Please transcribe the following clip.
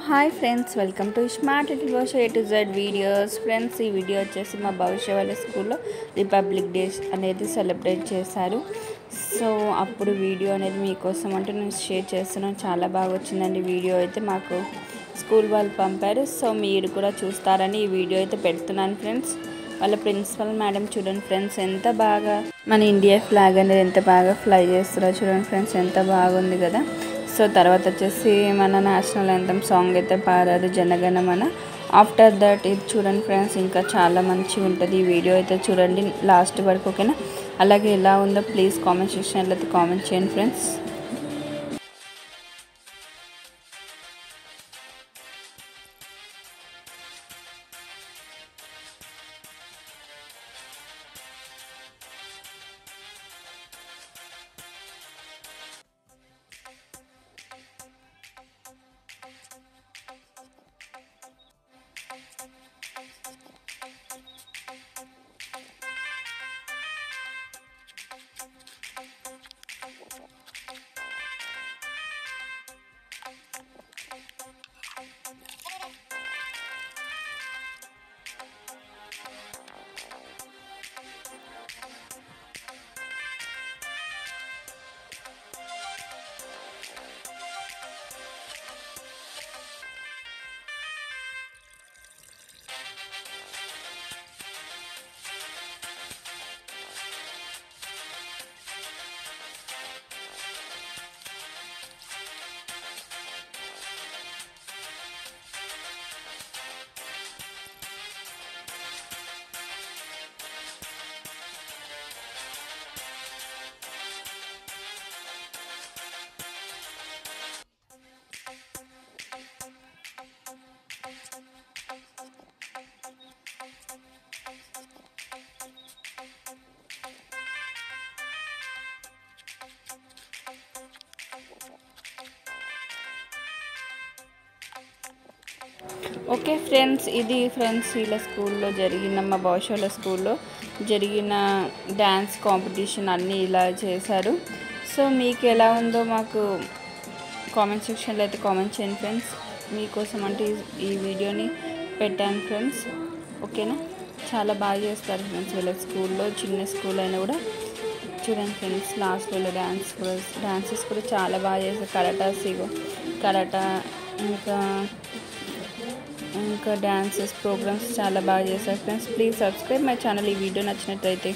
Hi friends, welcome to smart little భాష A to Z videos. Friends, ఈ video వచ్చేసి మా భవిష్య వాళ్ళ స్కూల్లో రిపబ్లిక్ డే అనేది సెలబ్రేట్ చేశారు. సో అప్పుడు వీడియో అనేది మీకోసం అంటే నేను షేర్ చేస్తున్నాను. చాలా బాగా వచ్చిందండి వీడియో అయితే. మాకు స్కూల్ వాళ్ళు పంపారు. సో మీరు కూడా చూస్తారని ఈ వీడియో అయితే పెడుతున్నాను ఫ్రెండ్స్. వాళ్ళ ప్రిన్సిపల్ మేడం చూడండి ఫ్రెండ్స్, ఎంత బాగా మన ఇండియా ఫ్లాగ్ అనేది ఎంత బాగా ఫ్లై చేస్తారో చూడండి ఫ్రెండ్స్, ఎంత బాగుంది కదా. సో తర్వాత వచ్చేసి మన నేషనల్ యాంథమ్ సాంగ్ అయితే పాడారు, జనగణమన. ఆఫ్టర్ దట్ ఇది చూడండి ఫ్రెండ్స్, ఇంకా చాలా మంచిగా ఉంటుంది. ఈ వీడియో అయితే చూడండి లాస్ట్ వరకు, ఓకేనా. అలాగే ఎలా ఉందో ప్లీజ్ కామెంట్ సెక్షన్లో అయితే కామెంట్ చేయండి ఫ్రెండ్స్. ఓకే ఫ్రెండ్స్, ఇది ఫ్రెండ్స్ వీళ్ళ స్కూల్లో జరిగిన, మా భవిష్యత్తులో స్కూల్లో జరిగిన డ్యాన్స్ కాంపిటీషన్ అన్నీ ఇలా చేశారు. సో మీకు ఎలా ఉందో మాకు కామెంట్ సెక్షన్లో అయితే కామెంట్ చేయండి ఫ్రెండ్స్. మీకోసం అంటే ఈ వీడియోని పెట్టాను ఫ్రెండ్స్, ఓకేనా. చాలా బాగా చేస్తారు ఫ్రెండ్స్ వీళ్ళ స్కూల్లో. చిన్న స్కూల్ అయినా కూడా చూడండి ఫ్రెండ్స్, లాస్ట్లో డాన్సెస్ కూడా చాలా బాగా చేస్తారు. కరాటా ఇంకా డాన్సెస్ ప్రోగ్రామ్స్ చాలా బాగా చేస్తారు friends. Please subscribe my channel. ఈ వీడియో నచ్చినట్లయితే